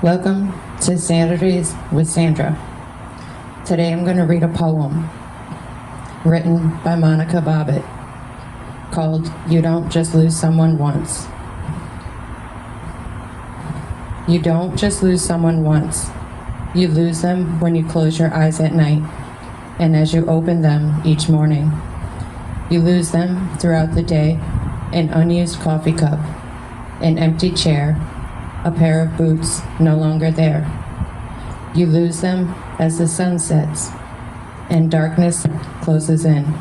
Welcome to Saturdays with Sandra. Today I'm going to read a poem written by Monica Bobbitt called You Don't Just Lose Someone Once. You don't just lose someone once. You lose them when you close your eyes at night and as you open them each morning. You lose them throughout the day, an unused coffee cup, an empty chair, a pair of boots no longer there. You lose them as the sun sets and darkness closes in.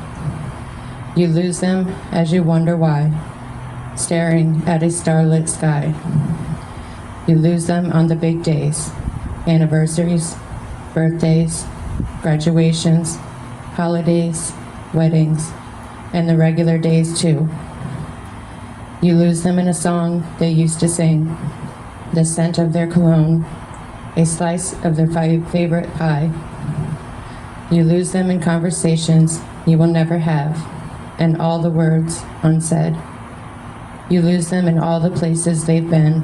You lose them as you wonder why, staring at a starlit sky. You lose them on the big days, anniversaries, birthdays, graduations, holidays, weddings, and the regular days too. You lose them in a song they used to sing, the scent of their cologne, a slice of their favorite pie. You lose them in conversations you will never have, and all the words unsaid. You lose them in all the places they've been,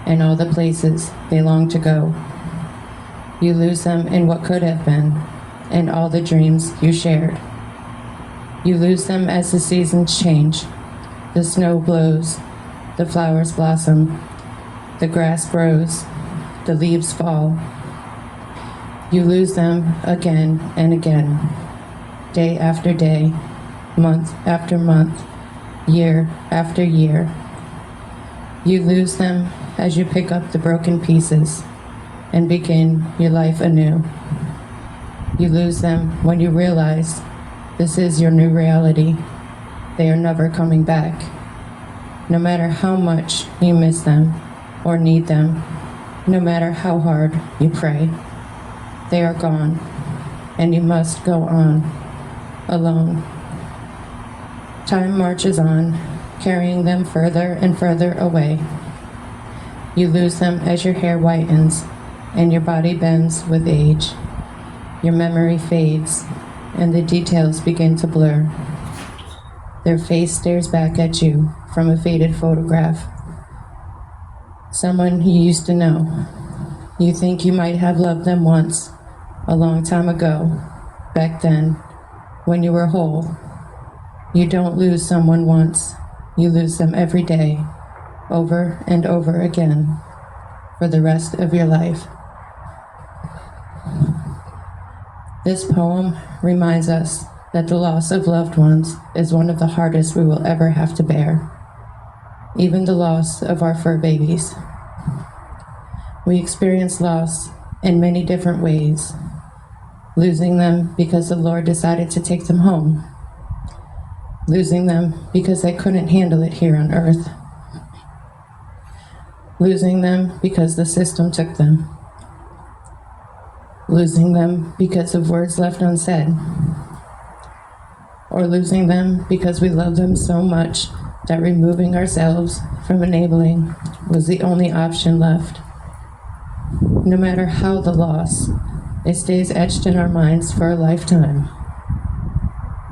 and all the places they long to go. You lose them in what could have been, and all the dreams you shared. You lose them as the seasons change. The snow blows, the flowers blossom, the grass grows, the leaves fall. You lose them again and again, day after day, month after month, year after year. You lose them as you pick up the broken pieces and begin your life anew. You lose them when you realize this is your new reality. They are never coming back. No matter how much you miss them or need them, no matter how hard you pray, they are gone, and you must go on, alone. Time marches on, carrying them further and further away. You lose them as your hair whitens, and your body bends with age. Your memory fades, and the details begin to blur. Their face stares back at you from a faded photograph. Someone you used to know. You think you might have loved them once, a long time ago, back then, when you were whole. You don't lose someone once. You lose them every day, over and over again, for the rest of your life. This poem reminds us that the loss of loved ones is one of the hardest we will ever have to bear, even the loss of our fur babies. We experience loss in many different ways, losing them because the Lord decided to take them home, losing them because they couldn't handle it here on earth, losing them because the system took them, losing them because of words left unsaid, or losing them because we love them so much that removing ourselves from enabling was the only option left. No matter how the loss, it stays etched in our minds for a lifetime.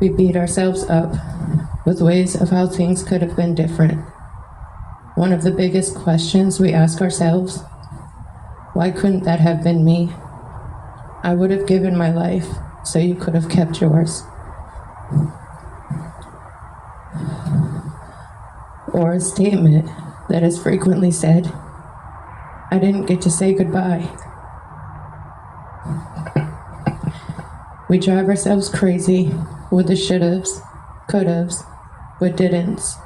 We beat ourselves up with ways of how things could have been different. One of the biggest questions we ask ourselves, why couldn't that have been me? I would have given my life so you could have kept yours. Or a statement that is frequently said, I didn't get to say goodbye. We drive ourselves crazy with the should-haves, could-haves, but didn'ts.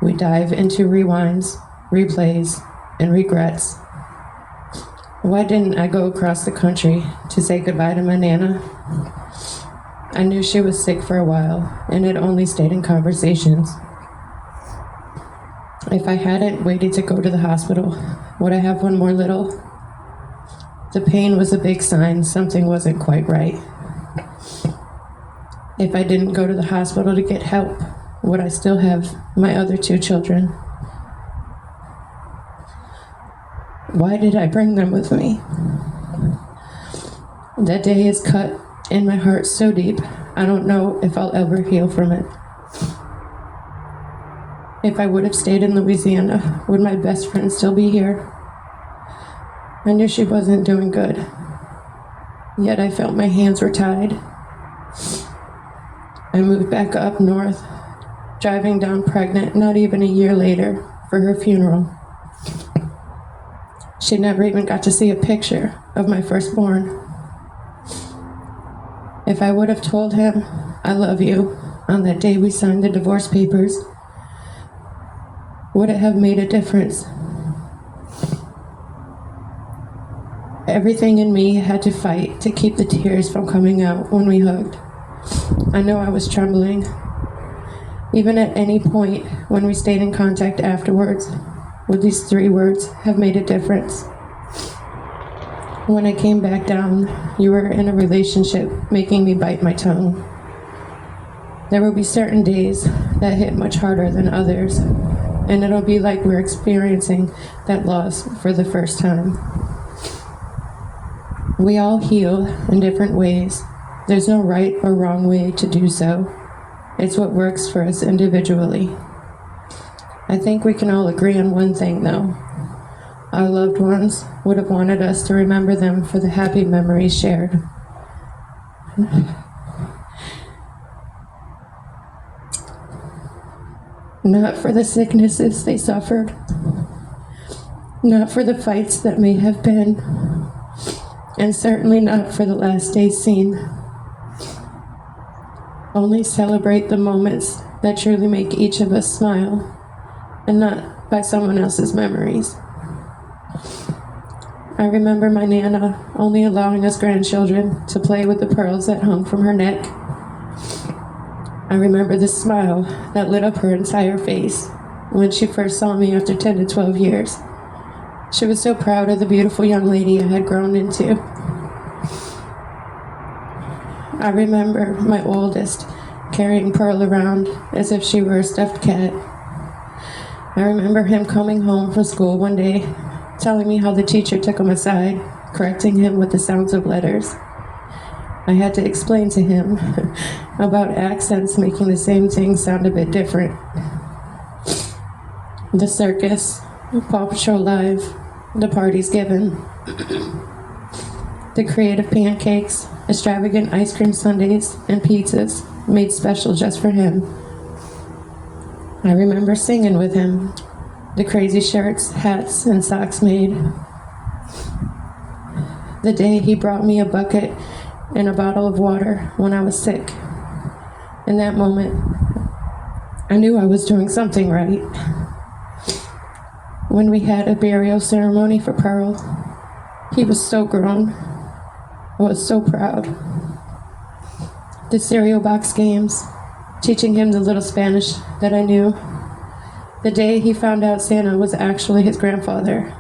We dive into rewinds, replays, and regrets. Why didn't I go across the country to say goodbye to my Nana? I knew she was sick for a while, and it only stayed in conversations. If I hadn't waited to go to the hospital, would I have one more little? The pain was a big sign something wasn't quite right. If I didn't go to the hospital to get help, would I still have my other 2 children? Why did I bring them with me? That day is cut in my heart so deep, I don't know if I'll ever heal from it. If I would have stayed in Louisiana, would my best friend still be here? I knew she wasn't doing good, yet I felt my hands were tied. I moved back up north, driving down pregnant not even a year later for her funeral. She never even got to see a picture of my firstborn. If I would have told him, "I love you," on that day we signed the divorce papers, would it have made a difference? Everything in me had to fight to keep the tears from coming out when we hugged. I know I was trembling. Even at any point when we stayed in contact afterwards, would these 3 words have made a difference? When I came back down, you were in a relationship making me bite my tongue. There will be certain days that hit much harder than others, and it'll be like we're experiencing that loss for the first time. We all heal in different ways. There's no right or wrong way to do so. It's what works for us individually. I think we can all agree on one thing, though. Our loved ones would have wanted us to remember them for the happy memories shared. Not for the sicknesses they suffered. Not for the fights that may have been. And certainly not for the last days seen. Only celebrate the moments that truly make each of us smile, and not by someone else's memories. I remember my Nana only allowing us grandchildren to play with the pearls that hung from her neck. I remember the smile that lit up her entire face when she first saw me after 10 to 12 years. She was so proud of the beautiful young lady I had grown into. I remember my oldest carrying Pearl around as if she were a stuffed cat. I remember him coming home from school one day, telling me how the teacher took him aside, correcting him with the sounds of letters. I had to explain to him about accents making the same thing sound a bit different. The circus, Paw Patrol Live, the parties given, the creative pancakes, extravagant ice cream sundaes, and pizzas made special just for him. I remember singing with him, the crazy shirts, hats, and socks made. The day he brought me a bucket and a bottle of water when I was sick. In that moment, I knew I was doing something right. When we had a burial ceremony for Pearl, he was so grown. I was so proud. The cereal box games, teaching him the little Spanish that I knew. The day he found out Santa was actually his grandfather.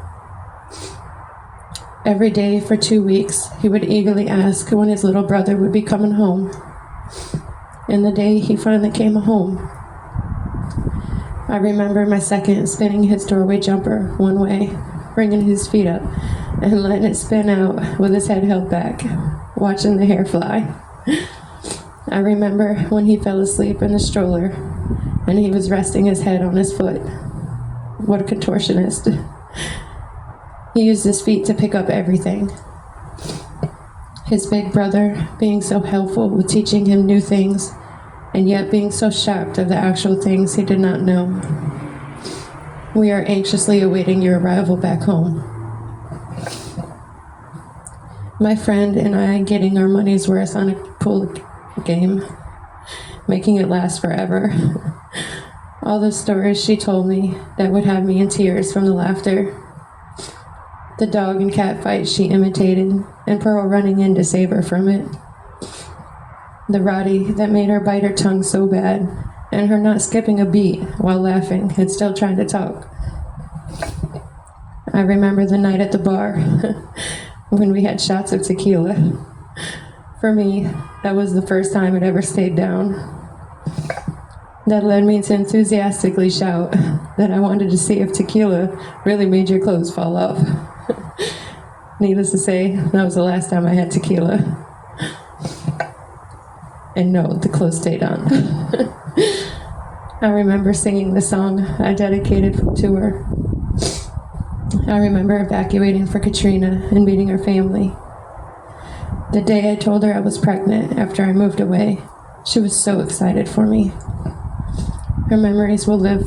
Every day for 2 weeks, he would eagerly ask when his little brother would be coming home. And the day he finally came home, I remember my second spinning his doorway jumper one way, bringing his feet up, and letting it spin out with his head held back, watching the hair fly. I remember when he fell asleep in the stroller, and he was resting his head on his foot. What a contortionist. He used his feet to pick up everything. His big brother being so helpful with teaching him new things, and yet being so shocked of the actual things he did not know. We are anxiously awaiting your arrival back home. My friend and I getting our money's worth on a pool game, making it last forever. All the stories she told me that would have me in tears from the laughter. The dog and cat fight she imitated, and Pearl running in to save her from it. The Roddy that made her bite her tongue so bad, and her not skipping a beat while laughing and still trying to talk. I remember the night at the bar when we had shots of tequila. For me, that was the first time I'd ever stayed down. That led me to enthusiastically shout that I wanted to see if tequila really made your clothes fall off. Needless to say, that was the last time I had tequila. And no, the clothes stayed on. I remember singing the song I dedicated to her. I remember evacuating for Katrina and meeting her family. The day I told her I was pregnant after I moved away, she was so excited for me. Her memories will live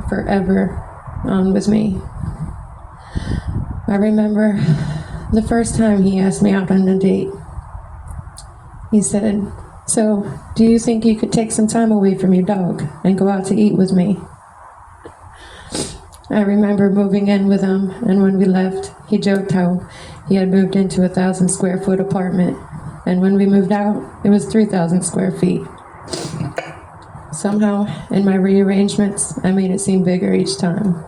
forever on with me. I remember the first time he asked me out on a date. He said, "So, do you think you could take some time away from your dog and go out to eat with me?" I remember moving in with him, and when we left, he joked how he had moved into a 1,000-square-foot apartment, and when we moved out, it was 3,000 square feet. Somehow, in my rearrangements, I made it seem bigger each time.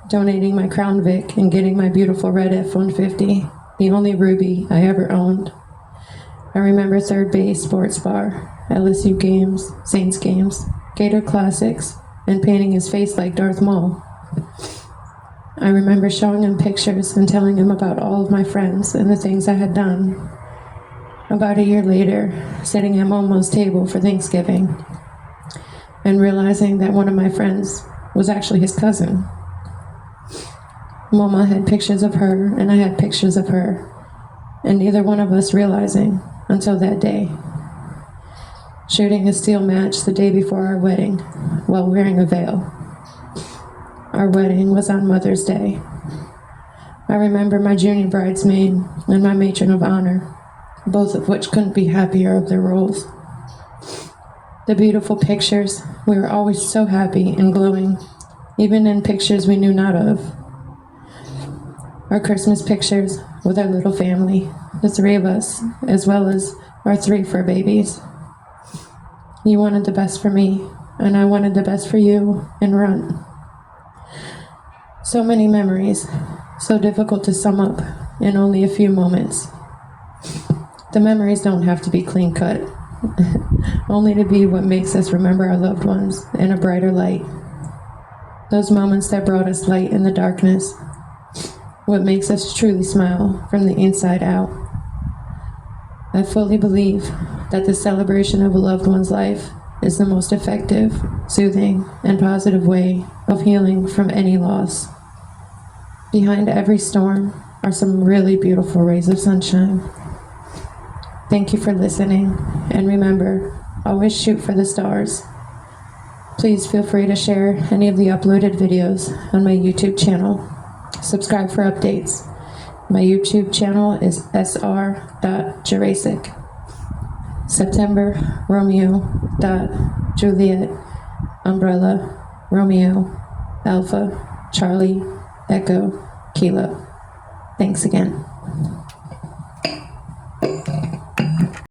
Donating my Crown Vic and getting my beautiful red F-150, the only Ruby I ever owned. I remember third base, sports bar, LSU games, Saints games, Gator Classics, and painting his face like Darth Maul. I remember showing him pictures and telling him about all of my friends and the things I had done. About a year later, sitting at Momo's table for Thanksgiving, and realizing that one of my friends was actually his cousin. Mama had pictures of her, and I had pictures of her, and neither one of us realizing until that day. Shooting a steel match the day before our wedding while wearing a veil. Our wedding was on Mother's Day. I remember my junior bridesmaid and my matron of honor, both of which couldn't be happier of their roles. The beautiful pictures, we were always so happy and glowing, even in pictures we knew not of. Our Christmas pictures with our little family, the three of us, as well as our 3 fur babies. You wanted the best for me, and I wanted the best for you and Runt. So many memories, so difficult to sum up in only a few moments. The memories don't have to be clean cut, only to be what makes us remember our loved ones in a brighter light. Those moments that brought us light in the darkness, what makes us truly smile from the inside out. I fully believe that the celebration of a loved one's life is the most effective, soothing, and positive way of healing from any loss. Behind every storm are some really beautiful rays of sunshine. Thank you for listening, and remember, always shoot for the stars. Please feel free to share any of the uploaded videos on my YouTube channel. Subscribe for updates. My YouTube channel is sr.jurassic. September Romeo Juliet Umbrella Romeo Alpha Charlie Echo Kilo. Thanks again.